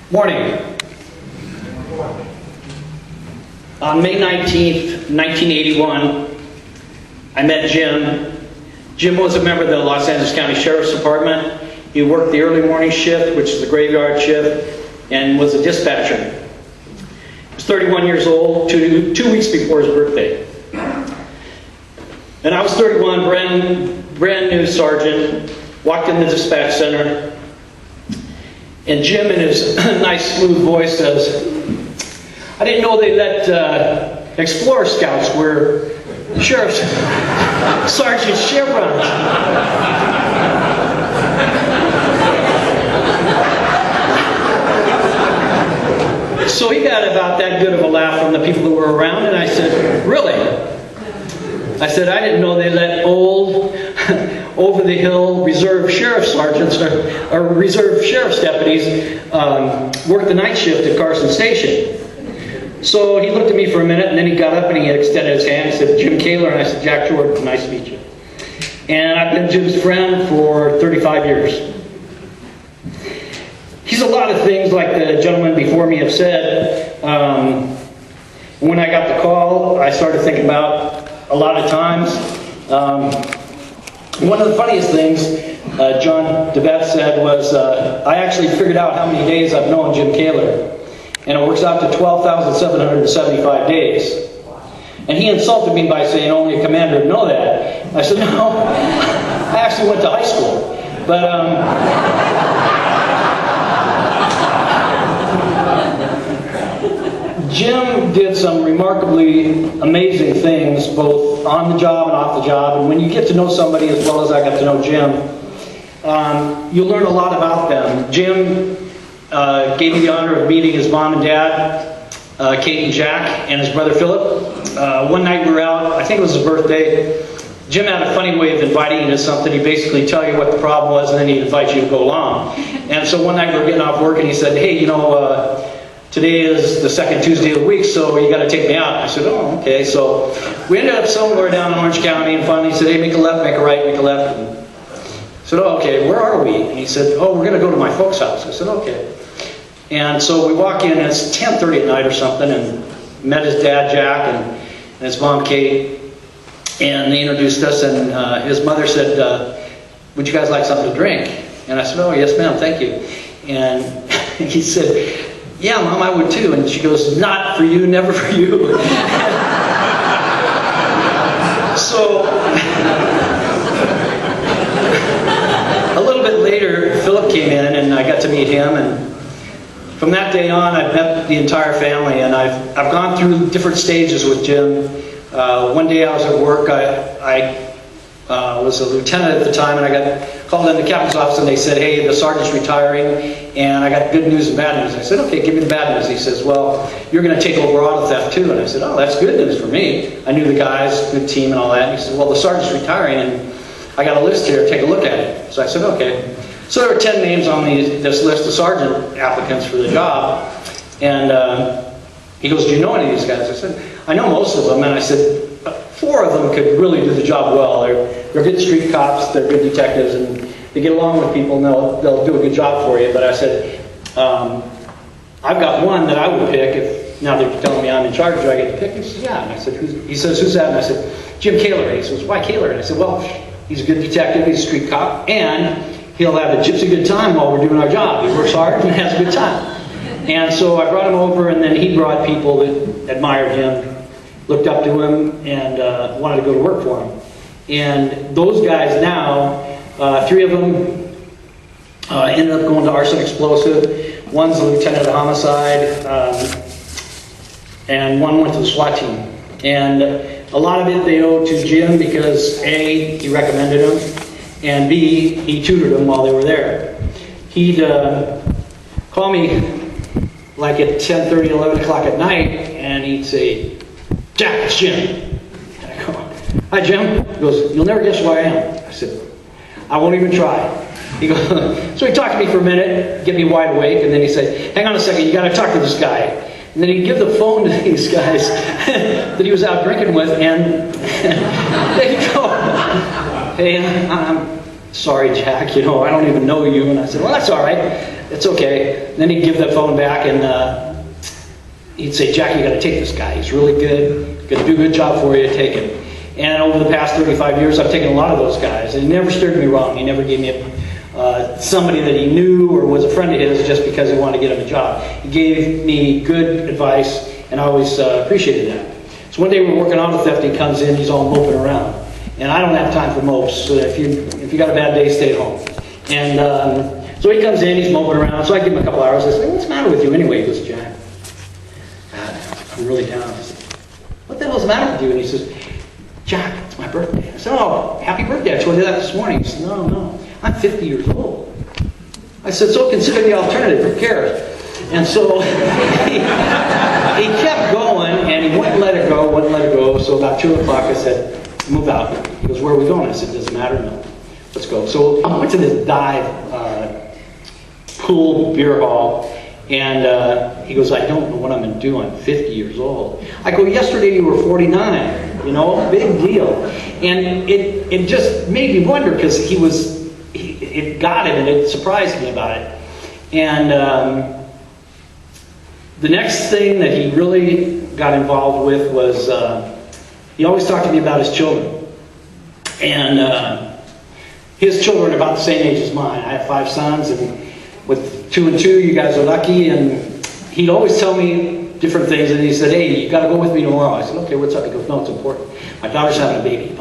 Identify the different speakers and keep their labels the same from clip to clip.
Speaker 1: Morning. On May 19th, 1981, I met Jim. Jim was a member of the Los Angeles County Sheriff's Department. He worked the early morning shift, which is the graveyard shift, and was a dispatcher. He was 31 years old, two weeks before his birthday. And I was 31, brand new sergeant, walked in the dispatch center, and Jim, in his nice, smooth voice, says, "I didn't know they let Explorer Scouts wear sheriff's sergeant's chevrons." So he got about that good of a laugh from the people that were around, and I said, "Really?" I said, "I didn't know they let old, over-the-hill reserve sheriff sergeants or reserve sheriff's deputies work the night shift at Carson Station." So he looked at me for a minute, and then he got up and he extended his hand. He said, "Jim Kaylor," and I said, "Jack Jordan, nice to meet you." And I've been Jim's friend for 35 years. He's a lot of things, like the gentleman before me have said. When I got the call, I started thinking about a lot of times. One of the funniest things John DeBeth said was, I actually figured out how many days I've known Jim Kaylor, and it works out to 12,775 days. And he insulted me by saying only a commander would know that. I said, "No, I actually went to high school." But Jim did some remarkably amazing things, both on the job and off the job. And when you get to know somebody as well as I got to know Jim, you learn a lot about them. Jim gave me the honor of meeting his mom and dad, Kate and Jack, and his brother Philip. One night we were out, I think it was his birthday. Jim had a funny way of inviting you to something. He'd basically tell you what the problem was, and then he'd invite you to go along. And so one night we were getting off work, and he said, "Hey, today is the second Tuesday of the week, so you got to take me out." I said, "Oh, okay." So we ended up somewhere down in Orange County, and finally he said, "Hey, make a left, make a right, make a left." And I said, "Oh, okay, where are we?" And he said, "Oh, we're going to go to my folks' house." I said, "Okay." And so we walk in, and it's 10:30 at night or something, and met his dad, Jack, and his mom, Kate, and they introduced us, and his mother said, "Would you guys like something to drink?" And I said, "Oh, yes, ma'am, thank you." And he said, "Yeah, Mom, I would too." And she goes, "Not for you, never for you." So a little bit later, Philip came in, and I got to meet him. And from that day on, I've met the entire family, and I've gone through different stages with Jim. One day I was at work. I was a lieutenant at the time, and I got called in the captain's office, and they said, "Hey, the sergeant's retiring, and I got good news and bad news." I said, "Okay, give me the bad news." He says, "Well, you're going to take over auto theft too." And I said, "Oh, that's good news for me." I knew the guys, good team and all that. And he said, "Well, the sergeant's retiring, and I got a list here, take a look at it." So I said, "Okay." So there were 10 names on this list of sergeant applicants for the job. And he goes, "Do you know any of these guys?" I said, "I know most of them." And I said, 4 of them could really do the job well. They're good street cops, they're good detectives, and they get along with people, and they'll do a good job for you." But I said, "I've got one that I would pick if, now that you're telling me I'm in charge, do I get to pick?" He says, "Yeah." And I said, he says, "Who's that?" And I said, "Jim Kaylor." He says, "Why Kaylor?" And I said, "Well, he's a good detective, he's a street cop, and he'll have a gypsy good time while we're doing our job. He works hard and has a good time." And so I brought him over, and then he brought people that admired him, looked up to him, and wanted to go to work for him. And those guys now, 3 of them ended up going to arson explosive. One's a lieutenant of homicide, and one went to the SWAT team. And a lot of it they owe to Jim because A, he recommended them, and B, he tutored them while they were there. He'd call me like at 10:30, 11 o'clock at night, and he'd say, "Jack, it's Jim." And I go, "Hi, Jim." He goes, "You'll never guess who I am." I said, "I won't even try." He goes, so he talked to me for a minute, get me wide awake, and then he said, "Hang on a second, you got to talk to this guy." And then he'd give the phone to these guys that he was out drinking with, and they'd go, "Hey, I'm sorry, Jack, I don't even know you." And I said, "Well, that's all right. it's okay. Then he'd give the phone back and he'd say, Jack, you got to take this guy. He's really good. He's going to do a good job for you. Take him. And over the past 35 years, I've taken a lot of those guys. And he never steered me wrong. He never gave me somebody that he knew or was a friend of his just because he wanted to get him a job. He gave me good advice, and I always appreciated that. So one day we're working on the theft. He comes in. He's all moping around. And I don't have time for mopes. So if you got a bad day, stay at home. And so he comes in. He's moping around. So I give him a couple hours. I say, what's the matter with you anyway? He goes, Jack, I'm really down. I said, what the hell's the matter with you? And he says, Jack, it's my birthday. I said, oh, happy birthday. I told you that this morning. He said, no, I'm 50 years old. I said, so consider the alternative. Who cares? And so he kept going, and he wouldn't let it go. So about 2 o'clock, I said, move out. He goes, where are we going? I said, doesn't matter. No, let's go. So I went to this dive pool beer hall. And he goes, I don't know what I'm going to do. I'm 50 years old. I go, yesterday you were 49. Big deal. And it just made me wonder because it got him and it surprised me about it. And the next thing that he really got involved with was he always talked to me about his children. And his children are about the same age as mine. I have 5 sons, and with 2 and 2, you guys are lucky. And he'd always tell me different things, and he said, hey, you got to go with me tomorrow. I said, okay, what's up? He goes, no, it's important. My daughter's having a baby.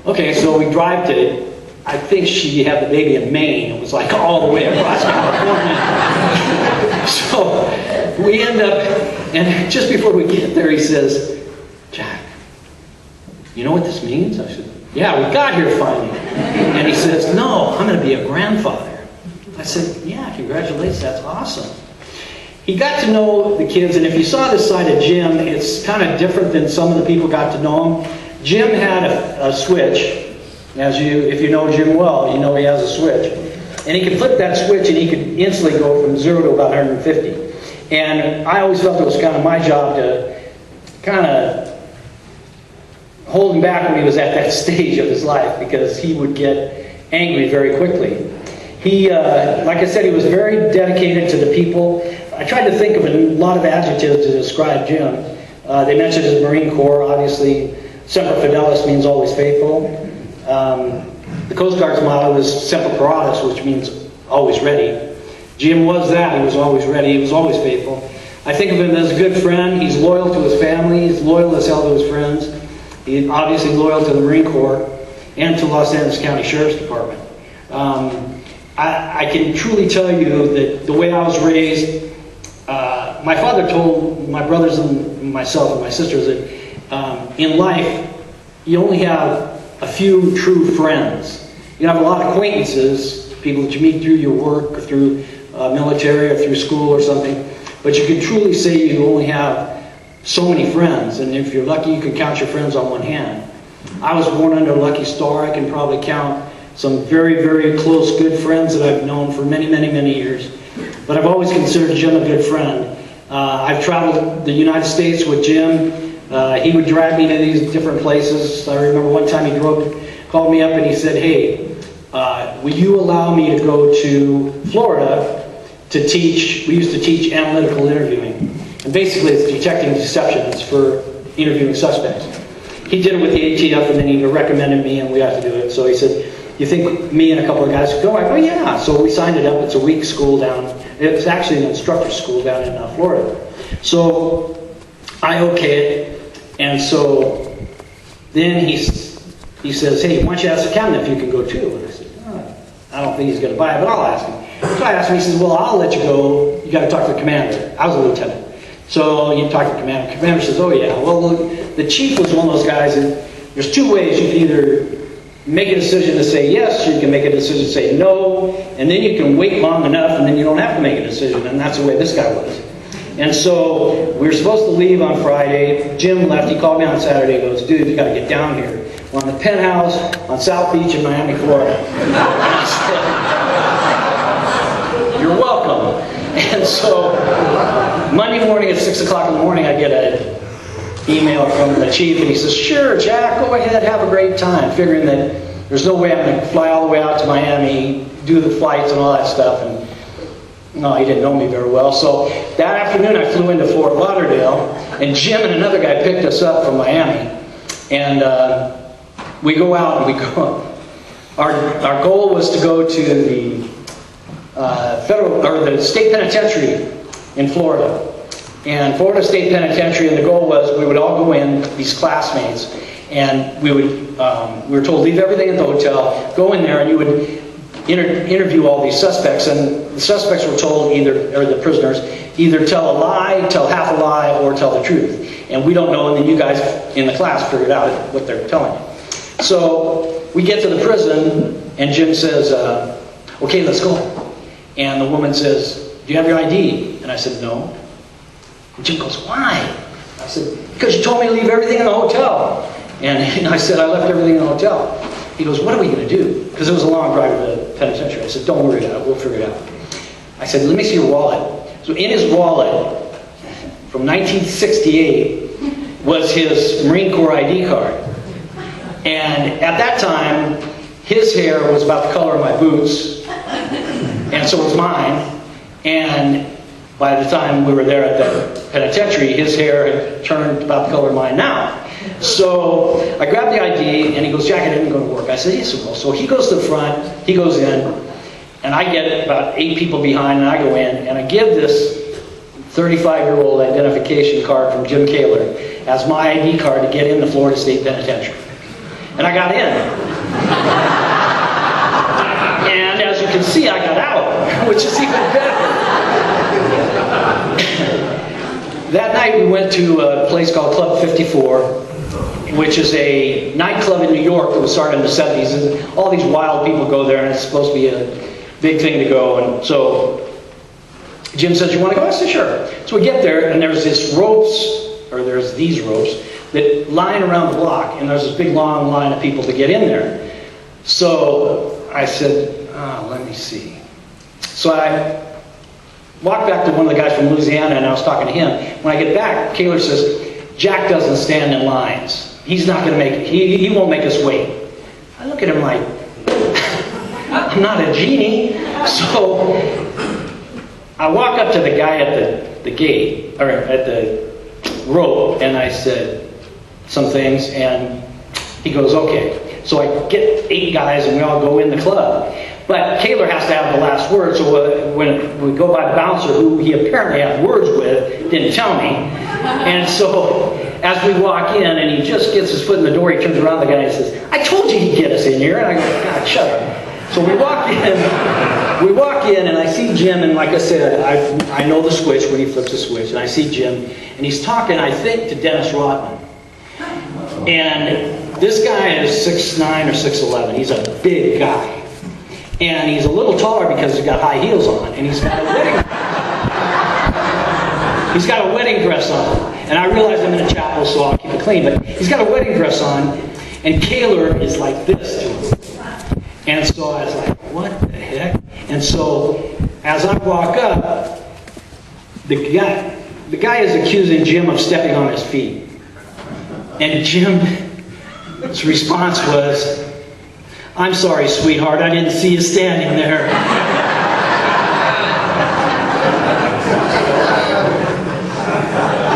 Speaker 1: Okay, so we drive to, I think she had the baby in Maine. It was like all the way across California. So we end up, and just before we get there, he says, Jack, you know what this means? I said, yeah, we got here finally. And he says, no, I'm going to be a grandfather. I said, yeah, congratulations, that's awesome. He got to know the kids, and if you saw this side of Jim, it's kind of different than some of the people got to know him. Jim had a switch. If you know Jim well, you know he has a switch. And he could flip that switch, and he could instantly go from 0 to about 150. And I always felt it was kind of my job to kind of hold him back when he was at that stage of his life, because he would get angry very quickly. He, like I said, he was very dedicated to the people. I tried to think of a lot of adjectives to describe Jim. They mentioned his Marine Corps. Obviously, Semper Fidelis means always faithful. The Coast Guard's motto is Semper Paratus, which means always ready. Jim was that. He was always ready. He was always faithful. I think of him as a good friend. He's loyal to his family. He's loyal as hell to his friends. He's obviously loyal to the Marine Corps and to Los Angeles County Sheriff's Department. I can truly tell you that the way I was raised, my father told my brothers and myself and my sisters that in life, you only have a few true friends. You have a lot of acquaintances, people that you meet through your work or through military or through school or something, but you can truly say you only have so many friends, and if you're lucky, you can count your friends on one hand. I was born under a lucky star. I can probably count some very, very close, good friends that I've known for many, many, many years. But I've always considered Jim a good friend. I've traveled the United States with Jim. He would drag me to these different places. I remember one time he called me up and he said, hey, will you allow me to go to Florida to teach? We used to teach analytical interviewing. And basically it's detecting deception. It's for interviewing suspects. He did it with the ATF, and then he recommended me, and we had to do it. So he said, you think me and a couple of guys could go? I go, yeah. So we signed it up. It's a week school down. It's actually an instructor school down in Florida. So I okay it. And so then he says, hey, why don't you ask the captain if you can go too? And I said, oh, I don't think he's going to buy it, but I'll ask him. So I asked him. He says, well, I'll let you go. You got to talk to the commander. I was a lieutenant. So you talk to the commander. The commander says, oh, yeah. Well, the chief was one of those guys that there's 2 ways. You can either make a decision to say yes, or you can make a decision to say no, and then you can wait long enough, and then you don't have to make a decision, and that's the way this guy was. And so we were supposed to leave on Friday. Jim left. He called me on Saturday. He goes, dude, you got to get down here. We're on the penthouse on South Beach in Miami, Florida. You're welcome. And so Monday morning at 6 o'clock in the morning, I get an email from the chief, and he says, sure, Jack, go ahead, have a great time, figuring that there's no way I'm going to fly all the way out to Miami, do the flights and all that stuff. And No, he didn't know me very well. So that afternoon I flew into Fort Lauderdale, and Jim and another guy picked us up from Miami. And we go out and we go. Our goal was to go to the the state penitentiary in Florida. And Florida State Penitentiary, and the goal was we would all go in, these classmates, and we were told leave everything at the hotel, go in there, and you would interview all these suspects, and the suspects were told or the prisoners, either tell a lie, tell half a lie, or tell the truth. And we don't know, and then you guys in the class figured out what they're telling you. So we get to the prison, and Jim says, okay, let's go. And the woman says, do you have your ID? And I said, no. And Jim goes, why? I said, because you told me to leave everything in the hotel. And I said, I left everything in the hotel. He goes, what are we going to do? Because it was a long drive to the penitentiary. I said, don't worry about it, we'll figure it out. I said, let me see your wallet. So in his wallet, from 1968, was his Marine Corps ID card. And at that time, his hair was about the color of my boots, and so was mine. And by the time we were there at the penitentiary, his hair had turned about the color of mine now. So I grabbed the ID, and he goes, Jack, I didn't go to work. I said, yes, it will. So he goes to the front, he goes in, and I get about 8 people behind, and I go in, and I give this 35-year-old identification card from Jim Kaylor as my ID card to get in the Florida State Penitentiary. And I got in. And as you can see, I got out, which is even better. That night we went to a place called Club 54, which is a nightclub in New York that was started in the 70s. And all these wild people go there, and it's supposed to be a big thing to go. And so Jim says, you want to go? I said, sure. So we get there, and there's these ropes that line around the block, and there's this big long line of people to get in there. So I said, let me see. So I walked back to one of the guys from Louisiana, and I was talking to him. When I get back, Kaylor says, Jack doesn't stand in lines. He's not going to make it. He won't make us wait. I look at him like, I'm not a genie. So I walk up to the guy at the gate, or at the rope, and I said some things, and he goes, okay. So I get 8 guys, and we all go in the club. But Kaylor has to have the last word, so when we go by the bouncer, who he apparently had words with, didn't tell me. And so as we walk in, and he just gets his foot in the door, he turns around to the guy and says, I told you he'd get us in here. And I go, God, shut up. So we walk in, and I see Jim, and like I said, I know the switch when he flips the switch, and I see Jim, and he's talking, I think, to Dennis Rodman. And this guy is 6'9" or 6'11". He's a big guy. And he's a little taller because he's got high heels on, and he's got a wedding dress on. And I realize I'm in a chapel, so I'll keep it clean, but he's got a wedding dress on, and Kaylor is like this to him. And so I was like, what the heck? And so as I walk up, the guy is accusing Jim of stepping on his feet. And Jim's response was, I'm sorry, sweetheart, I didn't see you standing there.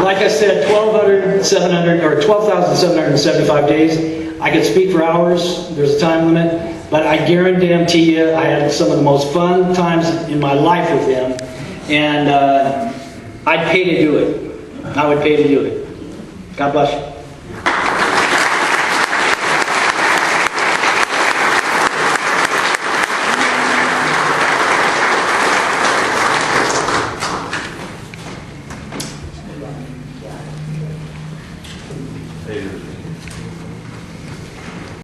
Speaker 1: Like I said, 12,775 days. I could speak for hours. There's a time limit. But I guarantee you, I had some of the most fun times in my life with him. And I'd pay to do it. I would pay to do it. God bless you.